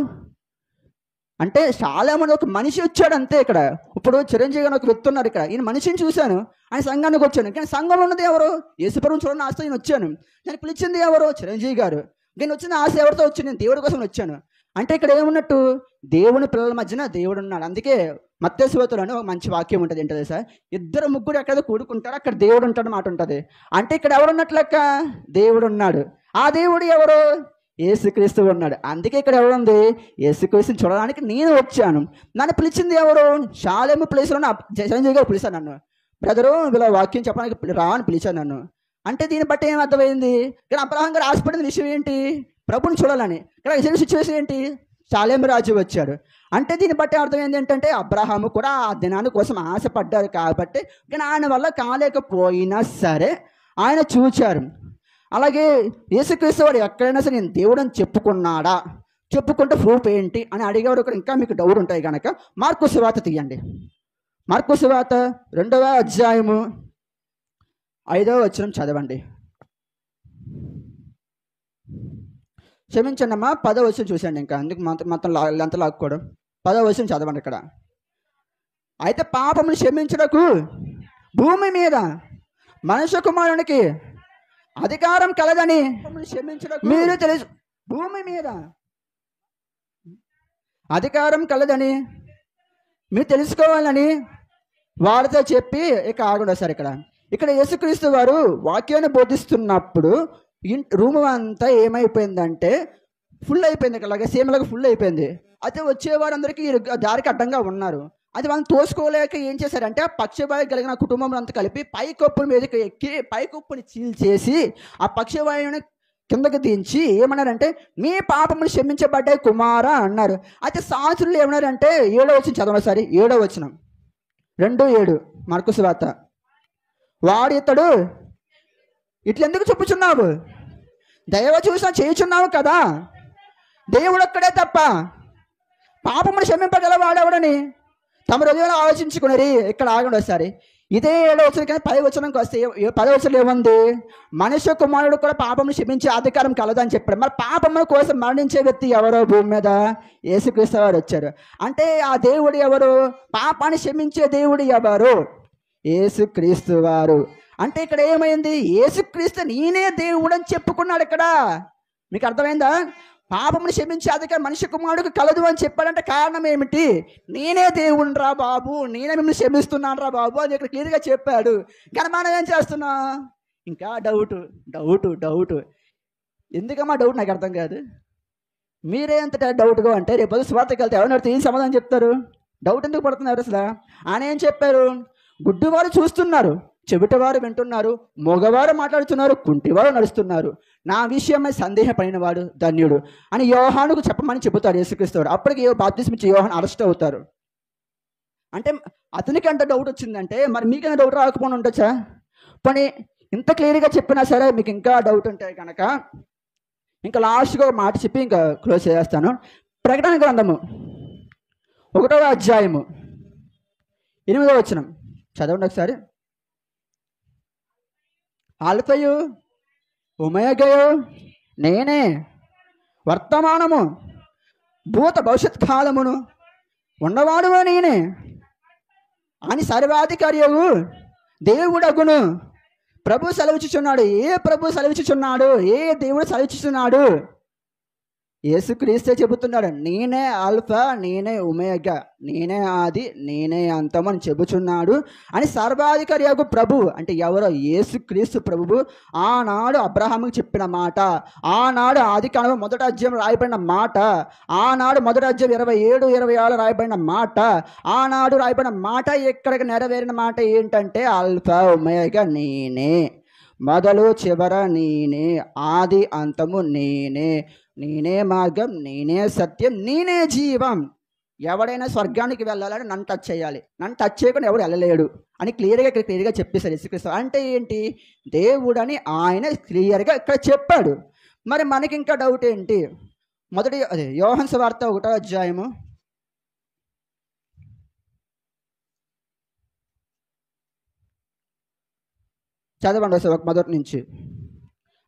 అంటే షాలేము ఒక మనిషి వచ్చాడు అంతే. ఇక్కడ ఇప్పుడు చిరంజీవి గారు ఒక వ్యక్తి ఉన్నారు ఇక్కడ. ఈయన మనిషిని చూశాను, ఆయన సంఘానికి వచ్చాను, కానీ సంఘంలో ఉన్నది ఎవరు? యేసుప్రభువుని చూడని ఆశతో నేను వచ్చాను. నేను పిలిచింది ఎవరు? చిరంజీవి గారు. నేను వచ్చిన ఆశ ఎవరితో వచ్చాను? నేను దేవుడి కోసం వచ్చాను. అంటే ఇక్కడ ఏమున్నట్టు? దేవుని పిల్లల మధ్యన దేవుడు ఉన్నాడు. అందుకే మత్తయి సువార్తలోనే ఒక మంచి వాక్యం ఉంటుంది, ఏంటది సార్? 2-3 ఎక్కడ కూడుకుంటారు అక్కడ దేవుడు ఉంటాడు మాట ఉంటుంది. అంటే ఇక్కడ ఎవరున్నట్లెక్క? దేవుడు ఉన్నాడు. ఆ దేవుడు ఎవరు? యేసుక్రీస్తు ఉన్నాడు. అందుకే ఇక్కడ ఎవరుంది? యేసుక్రీస్తుని చూడడానికి నేను వచ్చాను. నన్ను పిలిచింది ఎవరు? షాలేము ప్లేస్లో చిరంజీవి గారు పిలిచాను నన్ను. బ్రదరు ఇలా వాక్యం చెప్పడానికి రా అని పిలిచాను నన్ను. అంటే దీన్ని బట్టి ఏం అర్థమైంది? కానీ అబ్రహాం గారు ఆశపడిన విషయం ఏంటి? ప్రభుని చూడాలని. ఇక్కడ సిచ్యువేషన్ ఏంటి? షాలేము రాజు వచ్చాడు. అంటే దీన్ని బట్టి అర్థమైంది ఏంటంటే అబ్రహాము కూడా ఆ దినాన్ని కోసం ఆశపడ్డారు కాబట్టి, కానీ ఆయన వల్ల కాలేకపోయినా సరే ఆయన చూచారు. అలాగే యేసుక్రీస్తు వాడు ఎక్కడైనా సరే నేను దేవుడు అని చెప్పుకున్నాడా, చెప్పుకుంటే ప్రూఫ్ ఏంటి అని అడిగేవారు కూడా ఇంకా మీకు డౌట్ ఉంటాయి కనుక మార్కు సువార్త తీయండి. మార్కు సువార్త 2వ అధ్యాయము 5వ వచనం చదవండి. క్షమించండి అమ్మా, 10వ వచనం చూసండి. ఇంకా అందుకు మొత్తం లెంత లాక్కోవడం. 10వ వచనం చదవండి. ఇక్కడ అయితే పాపమును క్షమించుటకు భూమి మీద మనుష్య కుమారునికి అధికారం కలదని మీరు తెలుసు. భూమి మీద అధికారం కలదని మీరు తెలుసుకోవాలని వారితో చెప్పి ఇక ఆగండి సార్. ఇక్కడ యేసుక్రీస్తు వారు వాక్యాన్ని బోధిస్తున్నప్పుడు రూమ్ అంతా ఏమైపోయిందంటే ఫుల్ అయిపోయింది. ఇలాగ సీమలాగా ఫుల్ అయిపోయింది. అయితే వచ్చేవారందరికీ దారికి అడ్డంగా ఉన్నారు. అది మనం తోసుకోలేక ఏం చేశారంటే ఆ పక్షవాయు కలిగిన కుటుంబం అంతా కలిపి పైకప్పుల మీదకి ఎక్కి పైకప్పుని చీల్చేసి ఆ పక్షవాయుని కిందకి దించి ఏమన్నారంటే మీ పాపములు క్షమించబడ్డాయి కుమారా అన్నారు. అయితే శాస్త్రులు ఏమన్నారంటే 7వ వచనం చదవండి సరే. 7వ వచనం 2:7 మార్కు సువార్త. వాడు ఇతడు ఇట్లెందుకు చెప్పుచున్నావు? దైవ చూసినా చేయుచున్నావు కదా. దేవుడు ఒక్కడే తప్ప పాపమును క్షమింపగల వాడెవడని తమ హృదయంలో ఆలోచించుకునేది. ఇక్కడ ఆగండి ఒకసారి. ఇదే 7వ వచనం కానీ 10వ వచనంకి వస్తే 10వ వచనం ఏముంది? మనుష్య కుమారుడు కూడా పాపమును క్షమించే అధికారం కలదని చెప్పాడు. మరి పాపముల కోసం మరణించే వ్యక్తి ఎవరో భూమి మీద? యేసుక్రీస్తు వారు వచ్చారు. అంటే ఆ దేవుడు ఎవరు? పాపాన్ని క్షమించే దేవుడు ఎవరు? యేసుక్రీస్తు వారు. అంటే ఇక్కడ ఏమైంది? యేసుక్రీస్తు నేనే దేవుడు అని చెప్పుకున్నాడు. ఇక్కడ మీకు అర్థమైందా? పాపమును క్షమించే అధికారం మనిషి కుమారుడికి కలదు అని చెప్పాడంటే కారణం ఏమిటి? నేనే దేవుని రా బాబు, నేనే మిమ్మల్ని క్షమిస్తున్నాను రా బాబు అని ఇక్కడ క్లియర్గా చెప్పాడు. కానీ మనం ఏం చేస్తున్నా? ఇంకా డౌట్ డౌట్ డౌట్. ఎందుకమ్మా డౌట్? నాకు అర్థం కాదు. మీరే ఎంత డౌట్గా అంటే రేపు స్వార్థకి వెళ్తే ఎవరిని ఏం సమాధానం చెప్తారు? డౌట్ ఎందుకు పడుతున్నారు అసలు? ఆయన ఏం చెప్పారు? గుడ్డివారు చూస్తున్నారు, చెవిటివారు వింటున్నారు, మగవారు మాట్లాడుతున్నారు, కుంటివారు నడుస్తున్నారు, నా విషయమై సందేహపడిన వాడు ధన్యుడు అని యోహానుకు చెప్పమని చెబుతారు యేసుక్రీస్తు. అప్పటికి బాప్తిస్మం ఇచ్చే యోహాను అరెస్ట్ అవుతారు. అంటే అతనికి అంత డౌట్ వచ్చిందంటే మరి మీకైనా డౌట్ రాకపోయినా ఉండొచ్చా? కానీ ఇంత క్లియర్గా చెప్పినా సరే మీకు ఇంకా డౌట్ ఉంటాయి కనుక ఇంకా లాస్ట్గా ఒక మాట చెప్పి ఇంకా క్లోజ్ చేస్తాను. ప్రకటన గ్రంథము 1వ అధ్యాయము 8వ వచనం చదవండి ఒకసారి. ఆల్ఫయు ఒమేగయు నేనే, వర్తమానము భూత భవిష్యత్ కాలమును ఉన్నవాడు నేనే అని సర్వాధికారియు దేవుడగును ప్రభు సెలవిచ్చుచున్నాడు. ఏ ప్రభు సెలవిచ్చుచున్నాడు? ఏ దేవుడు సెలవిచ్చుచున్నాడు? యేసుక్రీస్తే చెబుతున్నాడు. నేనే ఆల్ఫా, నేనే ఒమేగా, నేనే ఆది, నేనే అంతం అని చెబుచున్నాడు అని సర్వాధికారి యొక్క ప్రభు. అంటే ఎవరో? యేసుక్రీస్తు ప్రభువు. ఆనాడు అబ్రహాముకి చెప్పిన మాట, ఆనాడు ఆది కాండం 1వ అధ్యాయం రాయబడిన మాట, ఆనాడు 1వ అధ్యాయం 27, 26 రాయబడిన మాట, ఆనాడు రాయబడిన మాట ఎక్కడికి నెరవేరిన మాట ఏంటంటే ఆల్ఫా ఒమేగా నేనే, మొదలు చివర నేనే, ఆది అంతము నేనే, నేనే మార్గం, నేనే సత్యం, నేనే జీవం. ఎవడైనా స్వర్గానికి వెళ్ళాలని నన్ను టచ్ చేయాలి, నన్ను టచ్ చేయకుండా ఎవడు వెళ్ళలేడు అని క్లియర్గా చెప్పేశారు యేసుక్రీస్తు. అంటే ఏంటి? దేవుడని ఆయన క్లియర్గా ఇక్కడ చెప్పాడు. మరి మనకి ఇంకా డౌట్ ఏంటి? యోహాను సువార్త 1వ అధ్యాయము చదవండి ఒకసారి మొదటి నుంచి.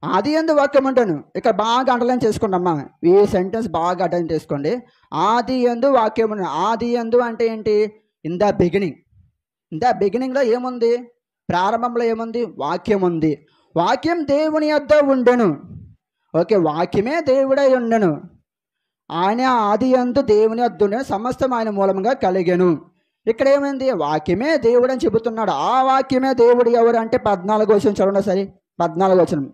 ఆది యందు వాక్యం ఉంటాను. ఇక్కడ బాగా అండర్లైన్ చేసుకోండి అమ్మా, ఈ సెంటెన్స్ బాగా అండర్లైన్ చేసుకోండి. ఆది యందు వాక్యం ఉంటాను. ఆది యందు అంటే ఏంటి? In the beginning. In the బిగినింగ్లో ఏముంది? ప్రారంభంలో ఏముంది? వాక్యం ఉంది. వాక్యం దేవుని యొద్ద ఉండెను. ఓకే, వాక్యమే దేవుడై ఉండెను. ఆయన ఆది యందు దేవుని యొద్ద ఉండెను, సమస్తం ఆయన మూలంగా కలిగెను. ఇక్కడ ఏమైంది? వాక్యమే దేవుడు అని చెబుతున్నాడు. ఆ వాక్యమే దేవుడు ఎవరు అంటే 14వ వచనం చూడండి సరే. 14వ వచనం.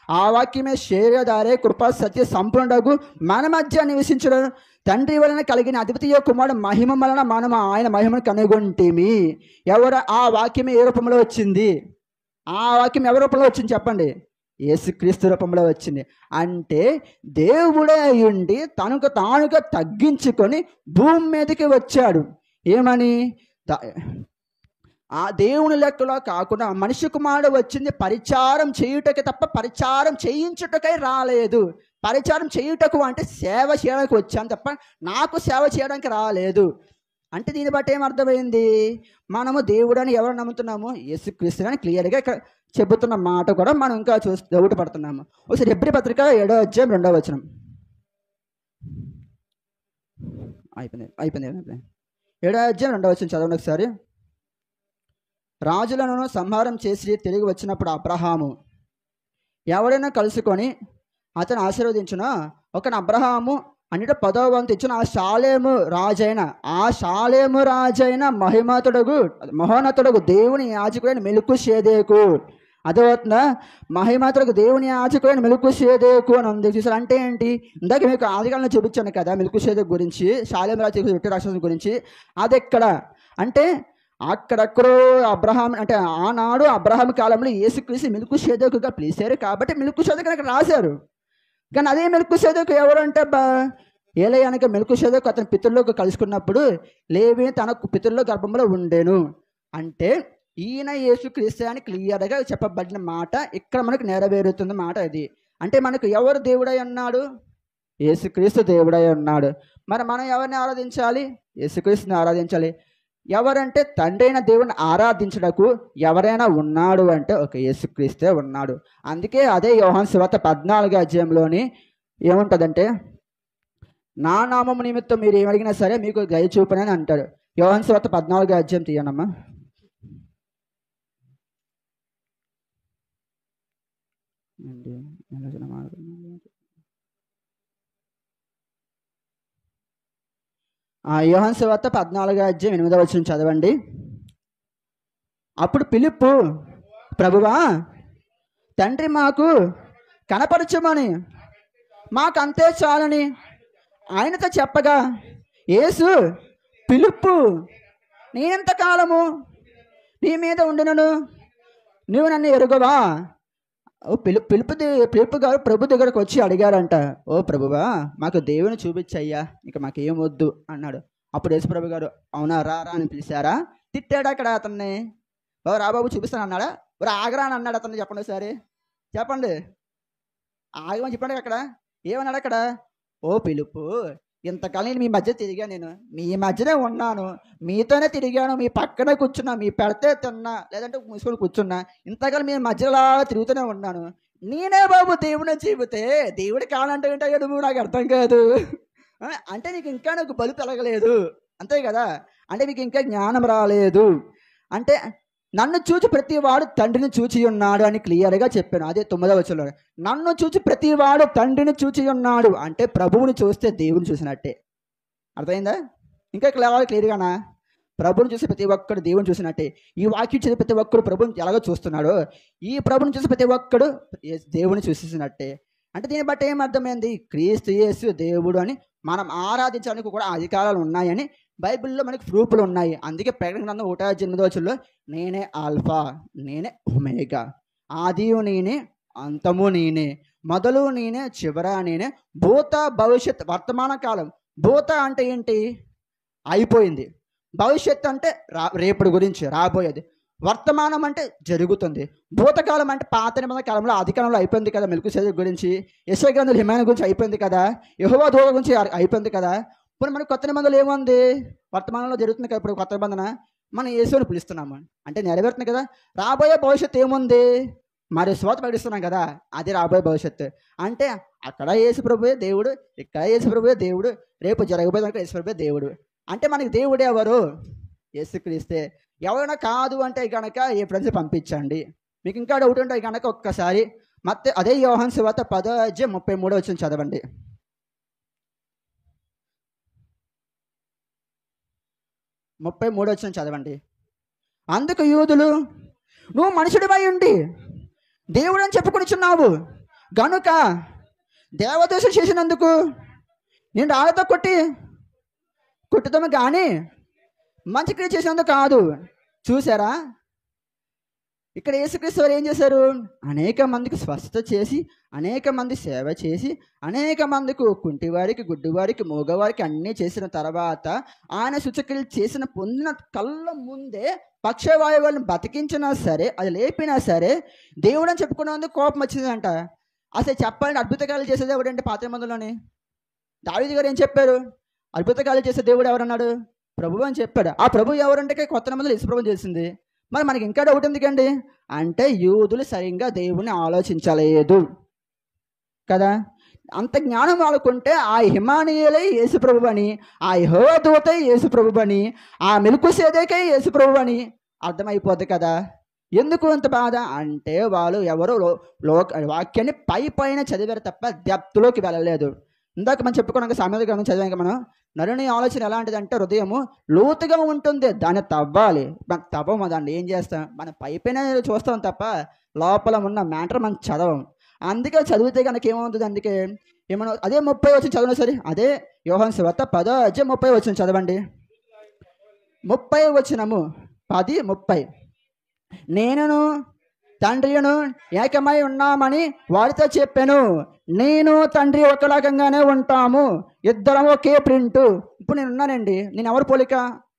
ఆ వాక్యమే శరీరధారే కృపా సత్య సంపూర్ణకు మన మధ్య నివసించడం, తండ్రి వలన కలిగిన అద్వితీయ కుమారుడు మహిమ వలన మనం ఆయన మహిమను కనుగొంటిమి. ఎవరు ఆ వాక్యం ఏ రూపంలో వచ్చింది? ఆ వాక్యం ఎవరి రూపంలో వచ్చింది చెప్పండి? యేసుక్రీస్తు రూపంలో వచ్చింది. అంటే దేవుడే అయ్యుండి తనకు తానుగా తగ్గించుకొని భూమి మీదకి వచ్చాడు. ఏమని? ఆ దేవుని లెక్కలో కాకుండా మనిషి కుమారుడు వచ్చింది పరిచారం చేయుటకి తప్ప పరిచారం చేయించుటకై రాలేదు. పరిచారం చేయుటకు అంటే సేవ చేయడానికి వచ్చాను తప్ప నాకు సేవ చేయడానికి రాలేదు. అంటే దీన్ని బట్టి ఏమర్థమైంది? మనము దేవుడని ఎవరు నమ్ముతున్నాము? యేసుక్రీస్తు అని క్లియర్గా ఇక్కడ చెబుతున్న మాట కూడా మనం ఇంకా డౌట్ పడుతున్నాము. ఒకసారి హెబ్రీ పత్రిక 7వ అధ్యాయం 2వ వచనం. అయిపోయింది 7వ అధ్యాయం 2వ వచనం చదవండి ఒకసారి. రాజులను సంహారం చేసి తిరిగి వచ్చినప్పుడు అబ్రహాము ఎవరైనా కలుసుకొని అతను ఆశీర్వదించిన ఒకని అబ్రహాము అన్నిట 10వ వంతు ఇచ్చిన ఆ షాలేము రాజైన మహోన్నతుడగు దేవుని యాజకుడైన మెల్కీషెదెకు. అదవుతుందా? మహిమాతులకు దేవుని యాజకుడైన మెల్కీషెదెకు అని ఉంది. చూసారు అంటే ఏంటి? ఇందాక మీకు ఆదికాలంలో చూపించాను కదా మెల్కీషెదెకు గురించి, షాలేము రాజు రొట్టె రాక్షసుని గురించి. అది ఎక్కడ అంటే అక్కడెక్కడో అబ్రహాం అంటే ఆనాడు అబ్రహాం కాలంలో యేసుక్రీస్తు మెల్కీషెదెకుగా పిలిచారు కాబట్టి మెల్కీషెదెకు అక్కడ రాశారు. కానీ అదే మెల్కీషెదెకు ఎవరంటే ఏలయనగా మెల్కీషెదెకు అతని పితరులకు కలుసుకున్నప్పుడు లేవి తన పితరుల గర్భంలో ఉండేను. అంటే ఈయన యేసుక్రీస్తు అని క్లియర్గా చెప్పబడిన మాట ఇక్కడ మనకు నెరవేరుతున్న మాట ఇది. అంటే మనకు ఎవరు దేవుడై ఉన్నాడు? యేసుక్రీస్తు దేవుడై ఉన్నాడు. మరి మనం ఎవరిని ఆరాధించాలి? యేసుక్రీస్తుని ఆరాధించాలి. ఎవరంటే తండ్రి అయిన దేవుని ఆరాధించడకు ఎవరైనా ఉన్నాడు అంటే ఒక యేసుక్రీస్తే ఉన్నాడు. అందుకే అదే యోహాను సువార్త 14వ అధ్యాయంలోని ఏముంటుందంటే నా నామము నిమిత్తం మీరు ఏమడిగినా సరే మీకు దయ చూపనని అంటాడు. యోహాను సువార్త 14వ అధ్యాయం తీయనమ్మా. యోహాను సువార్త 14వ అధ్యాయం 8వ వచనం చదవండి. అప్పుడు ఫిలిప్పు ప్రభువా తండ్రి మాకు కనపరచమని మాకంతే చాలని ఆయనతో చెప్పగా యేసు ఫిలిప్పు నేనెంతకాలము నీ మీద ఉండునను నువ్వు నన్ను ఎరుగవా? పిలుపు గారు ప్రభు దగ్గరకు వచ్చి అడిగారంట, ఓ ప్రభువా మాకు దేవుని చూపించయ్యా, ఇక మాకేం వద్దు అన్నాడు. అప్పుడు యేసు ప్రభు గారు అవునా రా అని పిలిచారా? తిట్టాడు అక్కడ అతన్ని. బాబు రాబాబు చూపిస్తాను అన్నాడా? ఆగరా అని అన్నాడు అతన్ని. చెప్పండి ఒకసారి చెప్పండి, ఆగమని చెప్పండి. అక్కడ ఏమన్నాడు? అక్కడ ఓ పిలుపు ఇంతకాలం నేను మీ మధ్య తిరిగాను, నేను మీ మధ్యనే ఉన్నాను, మీతోనే తిరిగాను, మీ పక్కనే కూర్చున్నా, మీ పెడితే తిన్నా లేదంటే మూసుకొని కూర్చున్నా, ఇంతకాలం మీ మధ్యలో తిరుగుతూనే ఉన్నాను. నేనే బాబు దేవుడిని చెబితే దేవుడి కావాలంటే ఏంటో నువ్వు నాకు అర్థం కాదు. అంటే నీకు ఇంకా నాకు బలు పెరగలేదు అంతే కదా, అంటే మీకు ఇంకా జ్ఞానం రాలేదు. అంటే నన్ను చూచి ప్రతివాడు తండ్రిని చూచి ఉన్నాడు అని క్లియర్గా చెప్పాను. అదే 9వ వచనంలో నన్ను చూచి ప్రతివాడు తండ్రిని చూచి ఉన్నాడు అంటే ప్రభువుని చూస్తే దేవుని చూసినట్టే. అర్థమైందా? ఇంకా క్లియర్గానా? ప్రభుని చూసి ప్రతి ఒక్కడు దేవుని చూసినట్టే. ఈ వాక్యం చేసి ప్రతి ఒక్కడు ప్రభుని ఎలాగో చూస్తున్నాడో ఈ ప్రభుని చూసి ప్రతి ఒక్కడు దేవుని చూసేసినట్టే. అంటే దీన్ని బట్టి ఏమర్థమైంది? క్రీస్తు యేసు దేవుడు అని మనం ఆరాధించడానికి కూడా అధికారాలు ఉన్నాయని బైబిల్లో మనకి ప్రూఫ్లు ఉన్నాయి. అందుకే ప్రకటన గ్రంథం 1:8 వచనంలో నేనే ఆల్ఫా నేనే ఒమేగా, ఆదియు నేనే అంతము నేనే, మొదలు నేనే చివర నేనే, భూత భవిష్యత్ వర్తమాన కాలం. భూత అంటే ఏంటి? అయిపోయింది. భవిష్యత్తు అంటే రేపటి గురించి రాబోయేది. వర్తమానం అంటే జరుగుతుంది. భూతకాలం అంటే పాత నిబంధన కాలంలో అధికారంలో అయిపోయింది కదా, మెల్కీషెదెకు గురించి, యెషయా గ్రంథంలో హిమాయన గురించి అయిపోయింది కదా, యెహోవా దూత గురించి అయిపోయింది కదా. ఇప్పుడు మనకు కొత్త నిబంధనలు ఏముంది? వర్తమానంలో జరుగుతుంది కదా. ఇప్పుడు కొత్త నిబంధన మనం యేసుని పిలుస్తున్నాము అంటే నెరవేరుతుంది కదా. రాబోయే భవిష్యత్తు ఏముంది? మరి స్వాత ప్రకటిస్తున్నాం కదా, అది రాబోయే భవిష్యత్తు. అంటే అక్కడ యేసు ప్రభువే దేవుడు, ఇక్కడ యేసు ప్రభువే దేవుడు, రేపు జరగబోయే యేసు ప్రభువే దేవుడు. అంటే మనకి దేవుడు ఎవరు? యేసుక్రీస్తే. ఎవరైనా కాదు అంటే కనుక ఏ ఫ్రెండ్స్ పంపించండి. మీకు ఇంకా డౌట్ ఉంటే కనుక ఒక్కసారి అదే యోహాను సువార్త 10:33 వచనం చదవండి. 33 వచనం చదవండి. అందుకు యూదులు నువ్వు మనుషుడివై ఉండి దేవుడు అని చెప్పుకొనిచున్నావు, గనుక దేవదూషణ చేసినందుకు నేను రాళ్ళతో కొట్టుతాము కానీ మంచి క్రియ చేసినందుకు కాదు. చూసారా, ఇక్కడ యేసుక్రీస్తు వారు ఏం చేశారు? అనేక మందికి స్వస్థత చేసి, అనేక మంది సేవ చేసి, అనేక మందికి కుంటివారికి, గుడ్డివారికి, మూగవారికి అన్నీ చేసిన తర్వాత ఆయన సూచక్రియలు పొందిన కళ్ళ ముందే పక్షవాయువులను బతికించినా సరే, అది లేపినా సరే దేవుడు అని చెప్పుకున్నందుకు కోపం వచ్చిందంట. అసలు చెప్పాలంటే అద్భుతకాలు చేసే దేవుడు అంటే పాత నిబంధనలోని దావీదు గారు ఏం చెప్పారు? అద్భుతకాలు చేసే దేవుడు ఎవరన్నాడు? ప్రభువు అని చెప్పాడు. ఆ ప్రభు ఎవరంటే కొత్త నిబంధనలు యేసుప్రభు చేసింది. మరి మనకి ఇంకా డౌట్ ఎందుకండి అంటే యూదులు సరిగ్గా దేవుణ్ణి ఆలోచించలేదు కదా. అంత జ్ఞానం వాళ్ళకుంటే ఆ హిమానీయులే యేసుప్రభు అని, ఆ యెహోవా దూతే యేసుప్రభు అని, ఆ మెల్కీసెదెకే యేసుప్రభు అని అర్థమైపోద్ది కదా. ఎందుకు అంత బాధ అంటే వాళ్ళు ఎవరు వాక్యాన్ని పైన చదివారు తప్ప డెప్త్లోకి వెళ్ళలేదు. ఇందాక మనం చెప్పుకున్నాక సామెతల గ్రంథం చదివాక మనం నరుని ఆలోచన ఎలాంటిది అంటే హృదయము లోతుగా ఉంటుంది, దాన్ని తవ్వాలి. తవ్వము, దాన్ని ఏం చేస్తాం? మనం పైన చూస్తాం తప్ప లోపల ఉన్న మ్యాటర్ మనం చదవం. అందుకే చదివితే కనుక ఏమవుతుంది? అందుకే ఏమన్నా అదే 30 వచ్చిన చదవండి సరే. అదే యోహాను సువార్త 10:30 వచ్చిన చదవండి. 30 వచనము 10:30. నేనును తండ్రియును ఏకమై ఉన్నామని వారితో చెప్పాను. నేను తండ్రి ఒకలాగంగానే ఉంటాము, ఇద్దరం ఒకే ప్రింట్. ఇప్పుడు నేను ఉన్నానండి, నేను ఎవరు పోలిక?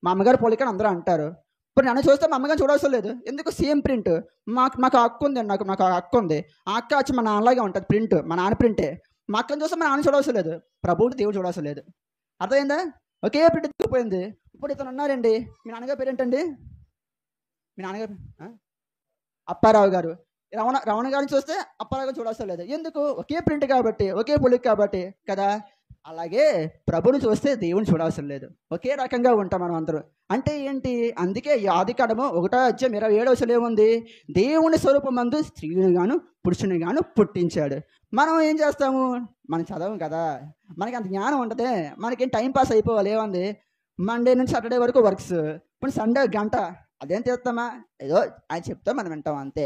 మా అమ్మగారు పోలిక అని అందరూ అంటారు. ఇప్పుడు నన్ను చూస్తే మా అమ్మగారు చూడవలసిన లేదు. ఎందుకు? Same print. మాకు అక్క ఉంది, నాకు అక్క ఉంది. ఆ అక్క వచ్చి మా నాన్నలాగే ఉంటుంది, ప్రింట్ మా నాన్న ప్రింటే. మా అక్కని చూస్తే మా నాన్న చూడవలసిన లేదు, ప్రభువుని దేవుడు చూడవలసిన లేదు. అర్థమైందా? ఒకే ప్రింట్ పోయింది. ఇప్పుడు ఇతను ఉన్నారండి, మీ నాన్నగారి పేరు ఏంటండి? మీ నాన్నగారు అప్పారావు గారు. రమణ గారిని చూస్తే అప్పారావు గారు చూడాల్సిన లేదు. ఎందుకు? ఒకే ప్రింట్ కాబట్టి, ఒకే పొలిక్ కాబట్టి కదా. అలాగే ప్రభుని చూస్తే దేవుని చూడాల్సిన లేదు, ఒకే రకంగా ఉంటాం మనం అందరూ. అంటే ఏంటి? అందుకే ఆదికాండము 1:27 ఏముంది? దేవుని స్వరూపమందు స్త్రీని గాను పురుషుని గాను పుట్టించాడు. మనం ఏం చేస్తాము? మనం చదవం కదా, మనకి అంత జ్ఞానం ఉంటుంది. మనకేం టైం పాస్ అయిపోవాలి. ఏముంది? మండే నుంచి సాటర్డే వరకు వర్క్స్, ఇప్పుడు సండే గంట అదేం చేస్తామా? ఏదో ఆయన చెప్తా మనం వింటాం అంతే.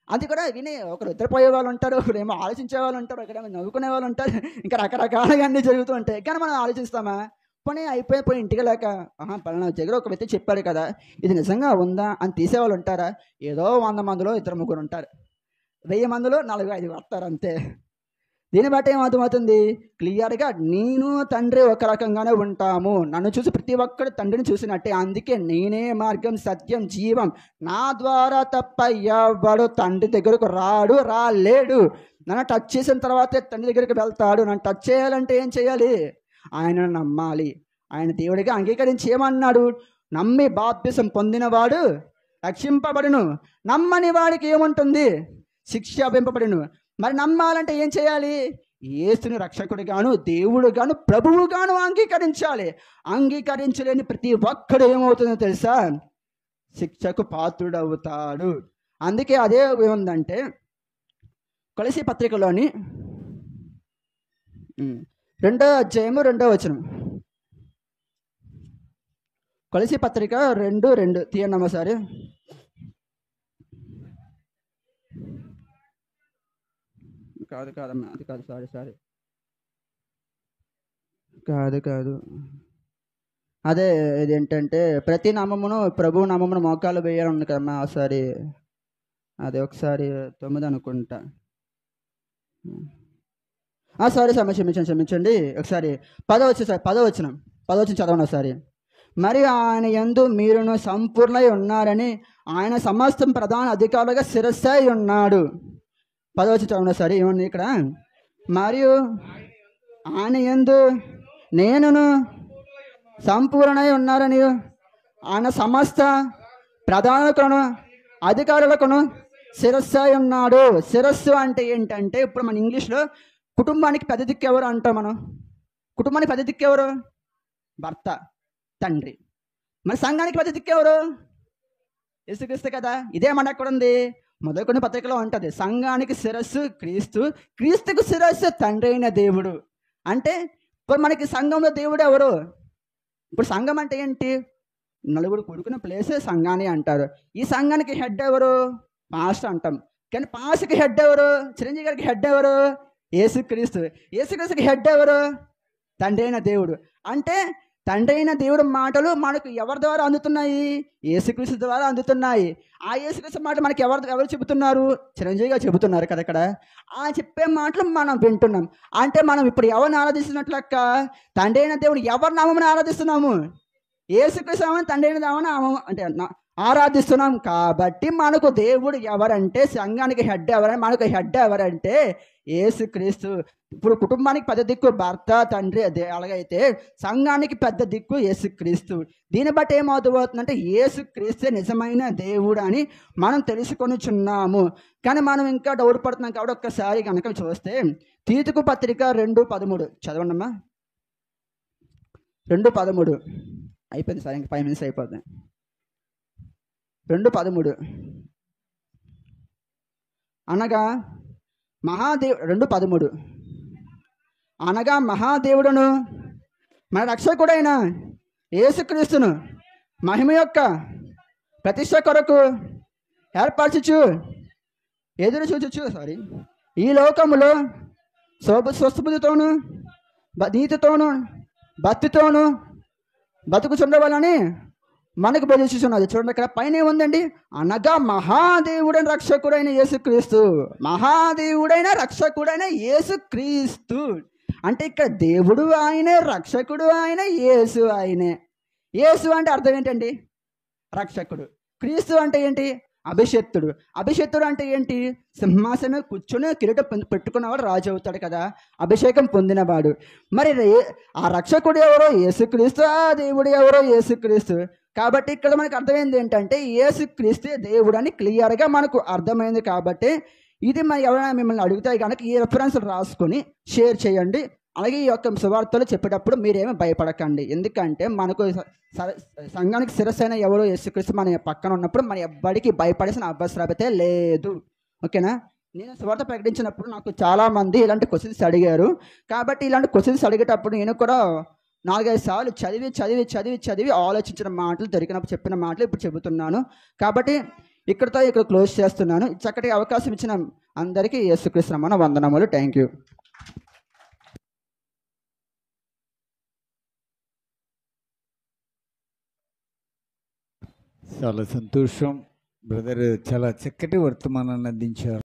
అది కూడా విని ఒకరు నిద్రపోయే వాళ్ళు ఉంటారు, ఒకరేమో ఆలోచించే వాళ్ళు ఉంటారు, ఒకరేమో నవ్వుకునే వాళ్ళు ఉంటారు, ఇంకా రకరకాలుగా అన్నీ జరుగుతూ ఉంటాయి. కానీ మనం ఆలోచిస్తామా? పని అయిపోయి ఇంటికి లేక పలానా దగ్గర ఒక వ్యక్తి చెప్పాడు కదా, ఇది నిజంగా ఉందా అని తీసేవాళ్ళు ఉంటారా? ఏదో 100 మందిలో 2-3 ఉంటారు, 1000 మందిలో 4-5 వస్తారు అంతే. దీన్ని బట్టి ఏమవుతుంది? క్లియర్గా నేను తండ్రి ఒక రకంగానే ఉంటాము. నన్ను చూసి ప్రతి ఒక్కరు తండ్రిని చూసినట్టే. అందుకే నేనే మార్గం, సత్యం, జీవం. నా ద్వారా తప్ప ఎవడు తండ్రి దగ్గరకు రాలేడు. నన్ను టచ్ చేసిన తర్వాతే తండ్రి దగ్గరికి వెళ్తాడు. నన్ను టచ్ చేయాలంటే ఏం చేయాలి? ఆయనను నమ్మాలి. ఆయన దేవుడిగా అంగీకరించి ఏమన్నాడు? నమ్మి బాప్తిసం పొందినవాడు రక్షింపబడును, నమ్మని వాడికి ఏముంటుంది? శిక్ష వింపబడును. మరి నమ్మాలంటే ఏం చేయాలి? యేసుని రక్షకుడిగాను, దేవుడుగాను, ప్రభువుగాను అంగీకరించాలి. అంగీకరించలేని ప్రతి ఒక్కడు ఏమవుతుందో తెలుసా? శిక్షకు పాత్రుడవుతాడు. అందుకే అదే ఏముందంటే కొలసీ పత్రికలోని 2:2 కొలసీ పత్రిక 2:2 తీయండి ఒకసారి. కాదమ్మా, అది కాదు, సారీ కాదు. అదే ఇదేంటంటే ప్రతి నామమును ప్రభు నామమును మోకాలు వేయాలని ఉంది కదమ్మా. ఒకసారి అదే ఒకసారి 9 అనుకుంటా. సారీ క్షమించండి. ఒకసారి 10 వచనం చదవండి ఒకసారి. మరి ఆయన యందు మీరును సంపూర్ణై ఉన్నారని ఆయన సమస్తం ప్రధాన అధికారులుగా శిరస్సై ఉన్నాడు. 10 వచనం చదవండి ఒకసారి. ఏమన్నా ఇక్కడ? మరియు ఆయన యందు నేనును సంపూర్ణై ఉన్నారని ఆయన సమస్త ప్రధానులకును అధికారులకును శిరస్సై ఉన్నాడు. శిరస్సు అంటే ఏంటంటే ఇప్పుడు మన ఇంగ్లీష్లో కుటుంబానికి పెద్ద దిక్కు ఎవరు అంటాం మనం. కుటుంబానికి పెద్ద దిక్కు ఎవరు? భర్త, తండ్రి. మరి సంఘానికి పెద్ద దిక్కు ఎవరు? యేసుక్రీస్తు కదా. ఇదే మన ఎక్కడ ఉంది? మొదటి పత్రికలో ఉంటుంది. సంఘానికి శిరస్సు క్రీస్తు, క్రీస్తుకు శిరస్సు తండ్రి అయిన దేవుడు. అంటే ఇప్పుడు మనకి సంఘంలో దేవుడు ఎవరు? ఇప్పుడు సంఘం అంటే ఏంటి? నలుగురు కూడుకున్న ప్లేసే సంఘాన్ని అంటారు. ఈ సంఘానికి హెడ్ ఎవరు? పాస్టర్ అంటాం. కానీ పాస్కి హెడ్ ఎవరు? చిరంజీవి గారికి హెడ్ ఎవరు? యేసుక్రీస్తు. యేసుక్రీస్తుకి హెడ్ ఎవరు? తండ్రి అయిన దేవుడు. అంటే తండ్రి అయిన దేవుడు మాటలు మనకు ఎవరి ద్వారా అందుతున్నాయి? యేసుక్రీస్తు ద్వారా అందుతున్నాయి. ఆ యేసుక్రీస్తు మాటలు మనకి ఎవరు చెబుతున్నారు? చిరంజీవి గారు చెబుతున్నారు కదా ఇక్కడ. ఆ చెప్పే మాటలు మనం వింటున్నాం. అంటే మనం ఇప్పుడు ఎవరిని ఆరాధిస్తున్నట్లక్క? తండ్రి అయిన దేవుడు ఎవరి నామమును ఆరాధిస్తున్నాము? యేసుక్రీస్తు నామమును తండ్రి అయిన నామమును అంటే ఆరాధిస్తున్నాం. కాబట్టి మనకు దేవుడు ఎవరంటే, సంఘానికి హెడ్ ఎవరంటే, మనకు హెడ్ ఎవరంటే యేసుక్రీస్తు. ఇప్పుడు కుటుంబానికి పెద్ద దిక్కు భర్త, తండ్రి, అలాగైతే సంఘానికి పెద్ద దిక్కు యేసుక్రీస్తు. దీన్ని బట్టి ఏమవుతుందంటే యేసుక్రీస్తే నిజమైన దేవుడు అని మనం తెలుసుకొనిచున్నాము. కానీ మనం ఇంకా డౌట్ పడుతున్నాం. కాబట్టి ఒక్కసారి కనుక చూస్తే తీతుకు పత్రిక 2:13 చదవండి అమ్మా. 2:13 అయిపోయింది సార్, ఇంకా 5 minutes అయిపోతుంది. 2:13 అనగా 2:13 అనగా మహాదేవుడును మన రక్షకుడైన యేసుక్రీస్తును మహిమ యొక్క ప్రతిష్ట కొరకు ఏర్పరచుచు ఎదురు చూచుచు ఈ లోకములో స్వస్థబుద్ధితోను నీతితోను భక్తితోను బతుకుచుండవాలని మనకు బోధిస్తున్నది. చూడండి ఇక్కడ పైన ఏముందండి? అనగా మహాదేవుడైన రక్షకుడైన యేసుక్రీస్తు. మహాదేవుడైన రక్షకుడైన యేసుక్రీస్తు అంటే ఇక్కడ దేవుడు ఆయనే, రక్షకుడు ఆయన, యేసు ఆయనే. యేసు అంటే అర్థం ఏంటండి? రక్షకుడు. క్రీస్తు అంటే ఏంటి? అభిషక్తుడు. అభిషక్తుడు అంటే ఏంటి? సింహాసనం కూర్చొని కిరీటం పెట్టుకున్నవాడు రాజు అవుతాడు కదా, అభిషేకం పొందినవాడు. మరి ఆ రక్షకుడు ఎవరో? యేసుక్రీస్తు. ఆ దేవుడు ఎవరో? యేసుక్రీస్తు. కాబట్టి ఇక్కడ మనకు అర్థమైంది ఏంటంటే యేసుక్రీస్తే దేవుడు అని క్లియర్గా మనకు అర్థమైంది. కాబట్టి ఇది మరి ఎవరైనా మిమ్మల్ని అడిగితే కనుక ఈ రెఫరెన్స్ రాసుకొని షేర్ చేయండి. అలాగే ఈ యొక్క సువార్తలు చెప్పేటప్పుడు మీరేమీ భయపడకండి. ఎందుకంటే మనకు సంఘానికి శిరస్సైన ఎవరో యేసుక్రీస్తు మన పక్కన ఉన్నప్పుడు మన ఎవ్వడికి భయపడాల్సిన అవసరమైతే లేదు. ఓకేనా? నేను సువార్త ప్రకటించినప్పుడు నాకు చాలామంది ఇలాంటి క్వశ్చన్స్ అడిగారు. కాబట్టి ఇలాంటి క్వశ్చన్స్ అడిగేటప్పుడు నేను కూడా 4-5 సార్లు చదివి ఆలోచించిన మాటలు, దొరికినప్పుడు చెప్పిన మాటలు ఇప్పుడు చెబుతున్నాను. కాబట్టి ఇక్కడ క్లోజ్ చేస్తున్నాను. చక్కటి అవకాశం ఇచ్చిన అందరికీ యేసుక్రీస్తు నామమున వందనములు. Thank you. చాలా సంతోషం బ్రదర్, చాలా చక్కటి వర్తమానాన్ని అందించారు.